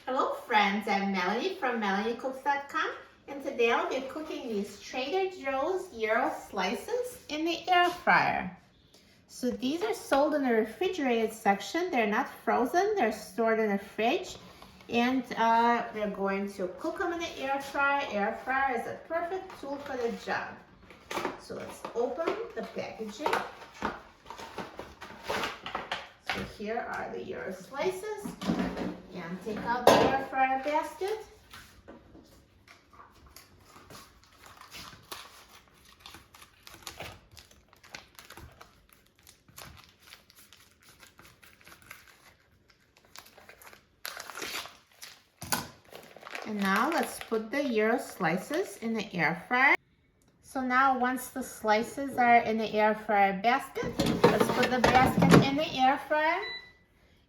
Hello friends, I'm Melanie from melaniecooks.com, and today I'll be cooking these Trader Joe's Gyro slices in the air fryer. So these are sold in the refrigerated section. They're not frozen, they're stored in the fridge, and we're going to cook them in the air fryer. Air fryer is a perfect tool for the job. So let's open the packaging. So here are the Gyro slices, and take out the air fryer basket. And now let's put the Gyro slices in the air fryer. So now once the slices are in the air fryer basket, let's put the basket in the air fryer.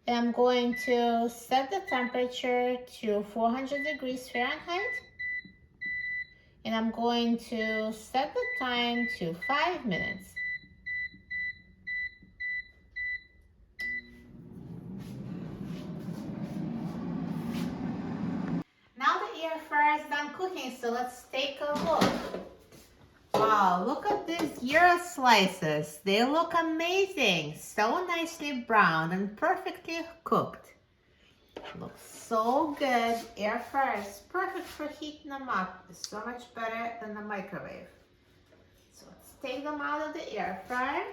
And I'm going to set the temperature to 400 degrees Fahrenheit. And I'm going to set the time to 5 minutes. Now the air fryer is done cooking, so let's take a look. Wow, look at these Gyro slices. They look amazing. So nicely browned and perfectly cooked. Looks so good. Air fryer is perfect for heating them up. It's so much better than the microwave. So let's take them out of the air fryer.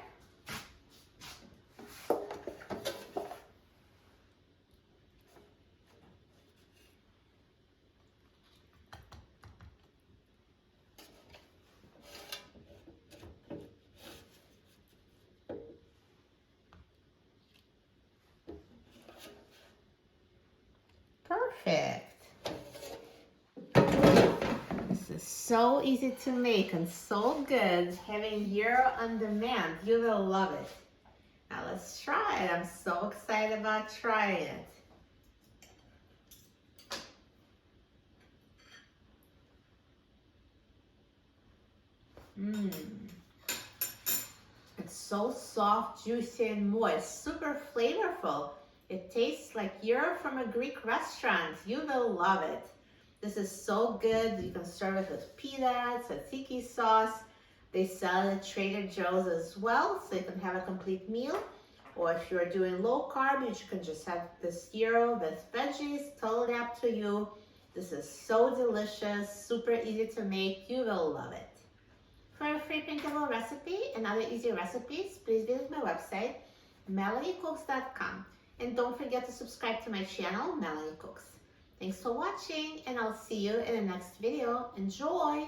Perfect. This is so easy to make and so good. Having Gyro on demand, you will love it. Now let's try it. I'm so excited about trying it. It's so soft, juicy, and moist. Super flavorful. It tastes like Gyro from a Greek restaurant. You will love it. This is so good. You can serve it with pita, tzatziki sauce. They sell it at Trader Joe's as well, so you can have a complete meal. Or if you're doing low carb, you can just have this Gyro with veggies. Totally up to you. This is so delicious, super easy to make. You will love it. For a free printable recipe and other easy recipes, please visit my website, melaniecooks.com. And don't forget to subscribe to my channel, Melanie Cooks. Thanks for watching, and I'll see you in the next video. Enjoy!